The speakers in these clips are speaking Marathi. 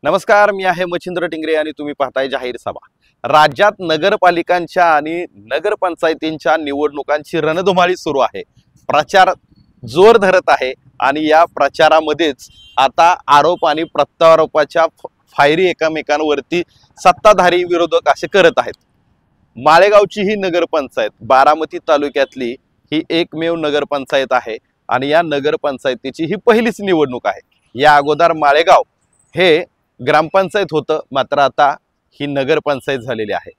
नमस्कार, मी आहे मच्छिंद्र टिंगरे आणि तुम्ही पाहताय जाहीर सभा। राज्यात नगरपालिकांच्या आणि नगरपंचायतींच्या निवडणुकांची रणधुमाळी सुरू आहे। प्रचार जोर धरत आहे आणि या प्रचारामध्येच आता आरोप आणि प्रत्यारोपाच्या फायरी एकमेकांवरती सत्ताधारी विरोधक असे करत आहेत। माळेगावची ही नगरपंचायत बारामती तालुक्यातली ही एकमेव नगरपंचायत आहे आणि या नगरपंचायतीची ही पहिलीच निवडणूक आहे। या अगोदर माळेगाव हे ग्रामपंचायत होतं, मात्र आता ही नगरपंचायत झालेली आहे।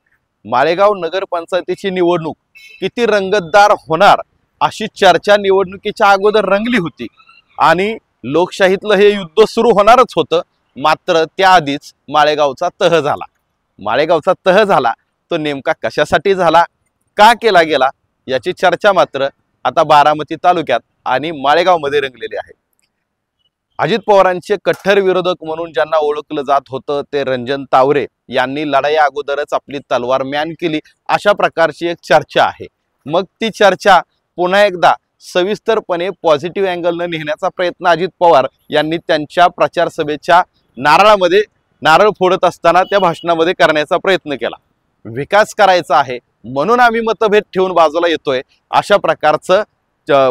माळेगाव नगरपंचायतीची निवडणूक किती रंगतदार होणार अशी चर्चा निवडणुकीच्या अगोदर रंगली होती आणि लोकशाहीतलं हे युद्ध सुरू होणारच होतं। मात्र त्याआधीच माळेगावचा तह झाला। माळेगावचा तह झाला तो नेमका कशासाठी झाला, का केला गेला याची चर्चा मात्र आता बारामती तालुक्यात आणि माळेगावमध्ये रंगलेली आहे। अजित पवारांचे कट्टर विरोधक म्हणून ज्यांना ओळखलं जात होतं ते रंजन तावरे यांनी लढाई अगोदरच आपली तलवार म्यान केली अशा प्रकारची एक चर्चा आहे। मग ती चर्चा पुन्हा एकदा सविस्तरपणे पॉझिटिव्ह अँगलने नेण्याचा प्रयत्न अजित पवार यांनी त्यांच्या प्रचार सभेच्या नारळामध्ये नारळ फोडत असताना त्या भाषणामध्ये करण्याचा प्रयत्न केला। विकास करायचा आहे म्हणून आम्ही मतभेद ठेवून बाजूला येतोय अशा प्रकारचं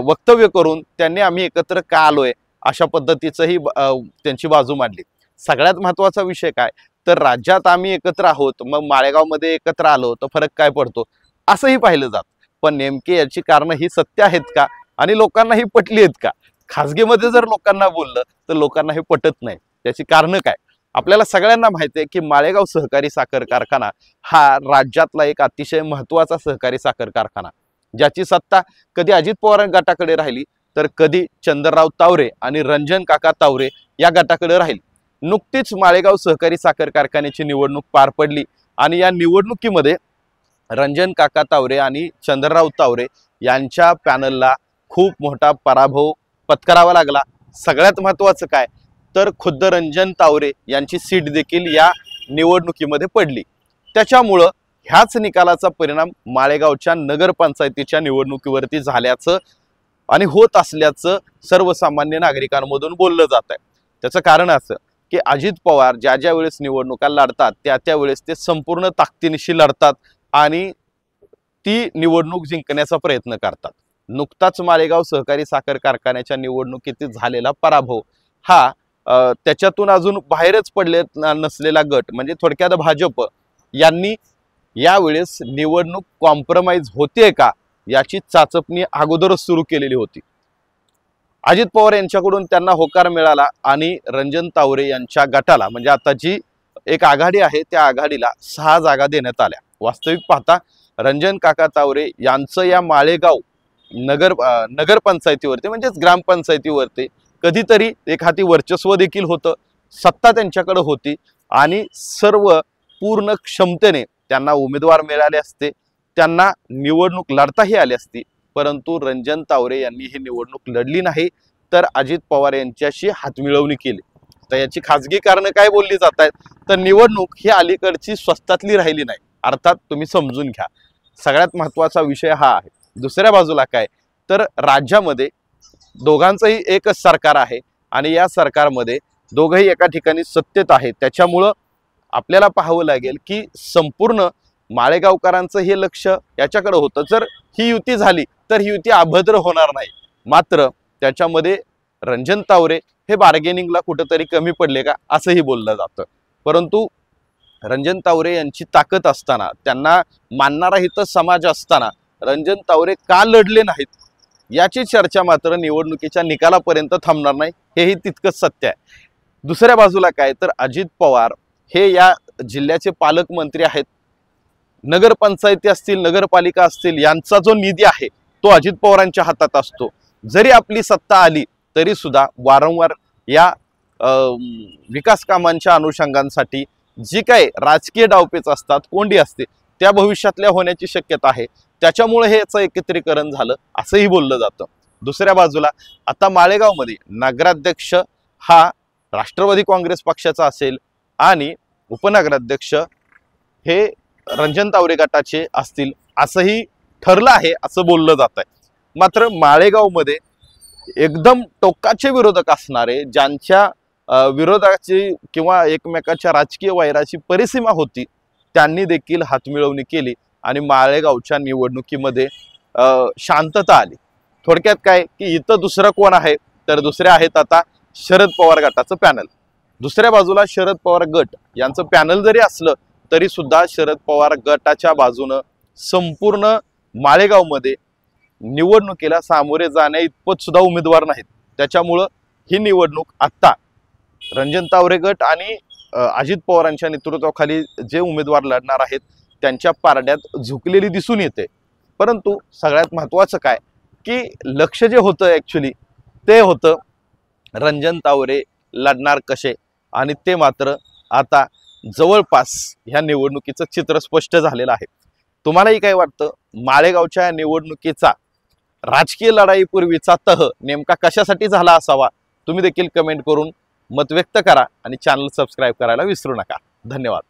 वक्तव्य करून त्यांनी आम्ही एकत्र का आलोय अशा पद्धतीचंही त्यांची बाजू मांडली। सगळ्यात महत्त्वाचा विषय काय तर राज्यात आम्ही एकत्र आहोत, मग माळेगावमध्ये एकत्र आलो तर फरक काय पडतो असंही पाहिलं जात। पण नेमके याची कारणं ही सत्य आहेत का आणि लोकांना ही पटली आहेत का? खासगीमध्ये जर लोकांना बोललं तर लोकांना हे पटत नाही। त्याची कारणं काय? आपल्याला सगळ्यांना माहिती आहे की माळेगाव सहकारी साखर कारखाना हा राज्यातला एक अतिशय महत्त्वाचा सहकारी साखर कारखाना, ज्याची सत्ता कधी अजित पवार गटाकडे राहिली तर कधी चंद्रराव तावरे आणि रंजन काका तावरे या गटाकडे राहील। नुकतीच माळेगाव सहकारी साखर कारखान्याची निवडणूक पार पडली आणि या निवडणुकीमध्ये रंजन काका तावरे आणि चंद्रराव तावरे यांच्या पॅनलला खूप मोठा पराभव पत्करावा लागला। सगळ्यात महत्त्वाचं काय तर खुद्द रंजन तावरे यांची सीट देखील या निवडणुकीमध्ये पडली। त्याच्यामुळं ह्याच निकालाचा परिणाम माळेगावच्या नगरपंचायतीच्या निवडणुकीवरती झाल्याचं आणि होत असल्याचं सर्वसामान्य नागरिकांमधून बोललं जात आहे। त्याचं कारण असं की अजित पवार ज्या ज्या वेळेस निवडणुका लढतात त्या वेळेस ते संपूर्ण ताकदीनिशी लढतात आणि ती निवडणूक जिंकण्याचा प्रयत्न करतात। नुकताच माळेगाव सहकारी साखर कारखान्याच्या निवडणुकीत झालेला पराभव हा त्याच्यातून अजून बाहेरच पडले नसलेला गट म्हणजे थोडक्यात भाजप यांनी यावेळेस निवडणूक कॉम्प्रोमाइज होते का याची चाचपणी अगोदरच सुरू केलेली होती। अजित पवार यांच्याकडून त्यांना होकार मिळाला आणि रंजन तावरे यांच्या गटाला म्हणजे आता जी एक आघाडी आहे त्या आघाडीला 6 जागा देण्यात आल्या। वास्तविक पाहता रंजन काका तावरे यांचं या माळेगाव नगरपंचायतीवरती म्हणजेच ग्रामपंचायतीवरती कधीतरी एखादी वर्चस्व देखील होतं, सत्ता त्यांच्याकडे होती आणि सर्व पूर्ण क्षमतेने त्यांना उमेदवार मिळाले असते, त्यांना निवडणूक लढताही आली असती। परंतु रंजन तावरे यांनी ही निवडणूक लढली नाही तर अजित पवार यांच्याशी हातमिळवणी केली। तर याची खासगी कारणं काय बोलली जात आहेत तर निवडणूक ही अलीकडची स्वस्तातली राहिली नाही, अर्थात तुम्ही समजून घ्या। सगळ्यात महत्त्वाचा विषय हा आहे। दुसऱ्या बाजूला काय तर राज्यामध्ये दोघांचंही एकच सरकार आहे आणि या सरकारमध्ये दोघंही एका ठिकाणी सत्तेत आहेत। त्याच्यामुळं आपल्याला पाहावं लागेल की संपूर्ण माळेगावकरांचं हे लक्ष याच्याकडे होतं, जर ही युती झाली तर ही युती अभद्र होणार नाही। मात्र त्याच्यामध्ये रंजन तावरे हे बार्गेनिंगला कुठेतरी कमी पडले का असंही बोललं जातं। परंतु रंजन तावरे यांची ताकद असताना, त्यांना मानणारा हित समाज असताना रंजन तावरे का लढले नाहीत याची चर्चा मात्र निवडणुकीच्या निकालापर्यंत थांबणार नाही, हेही तितकंच सत्य आहे। दुसऱ्या बाजूला काय तर अजित पवार हे या जिल्ह्याचे पालकमंत्री आहेत। नगरपंचायती असतील, नगरपालिका असतील, यांचा जो निधी आहे तो अजित पवारांच्या हातात असतो। जरी आपली सत्ता आली तरी सुद्धा वारंवार या विकास कामांच्या अनुषंगांसाठी जी काही राजकीय डावपेच असतात, कोंडी असते, त्या भविष्यातल्या होण्याची शक्यता आहे। त्याच्यामुळे हे याचं एकत्रीकरण झालं असंही बोललं जातं। दुसऱ्या बाजूला आता माळेगावमध्ये नगराध्यक्ष हा राष्ट्रवादी काँग्रेस पक्षाचा असेल आणि उपनगराध्यक्ष हे रंजन तावरे गटाचे असतील असंही ठरलं आहे असं बोललं जात आहे। मात्र माळेगावमध्ये एकदम टोकाचे विरोधक असणारे, ज्यांच्या विरोधाची किंवा एकमेकाच्या राजकीय वैराची परिसीमा होती त्यांनी देखील हातमिळवणी केली आणि माळेगावच्या निवडणुकीमध्ये शांतता आली। थोडक्यात काय की इथं दुसरं कोण आहे तर दुसरे आहेत आता शरद पवार गटाचं पॅनल। दुसऱ्या बाजूला शरद पवार गट यांचं पॅनल जरी असलं तरी सुद्धा शरद पवार गटाच्या बाजूनं संपूर्ण माळेगावमध्ये निवडणुकीला सामोरे जाण्या इतपत सुद्धा उमेदवार नाहीत। त्याच्यामुळं ही निवडणूक आत्ता रणजन तावरे गट आणि अजित पवारांच्या नेतृत्वाखाली जे उमेदवार लढणार आहेत त्यांच्या पारड्यात झुकलेली दिसून येते। परंतु सगळ्यात महत्त्वाचं काय की लक्ष जे होतं ॲक्च्युली ते होतं रणजन तावरे लढणार कसे, आणि ते मात्र आता जवळपास ह्या निवडणुकीचं चित्र स्पष्ट झालेलं आहे। तुम्हालाही काय वाटतं माळेगावच्या निवडणुकीचा राजकीय लढाईपूर्वीचा तह नेमका कशासाठी झाला असावा? तुम्ही देखील कमेंट करून मत व्यक्त करा आणि चॅनल सबस्क्राईब करायला विसरू नका। धन्यवाद।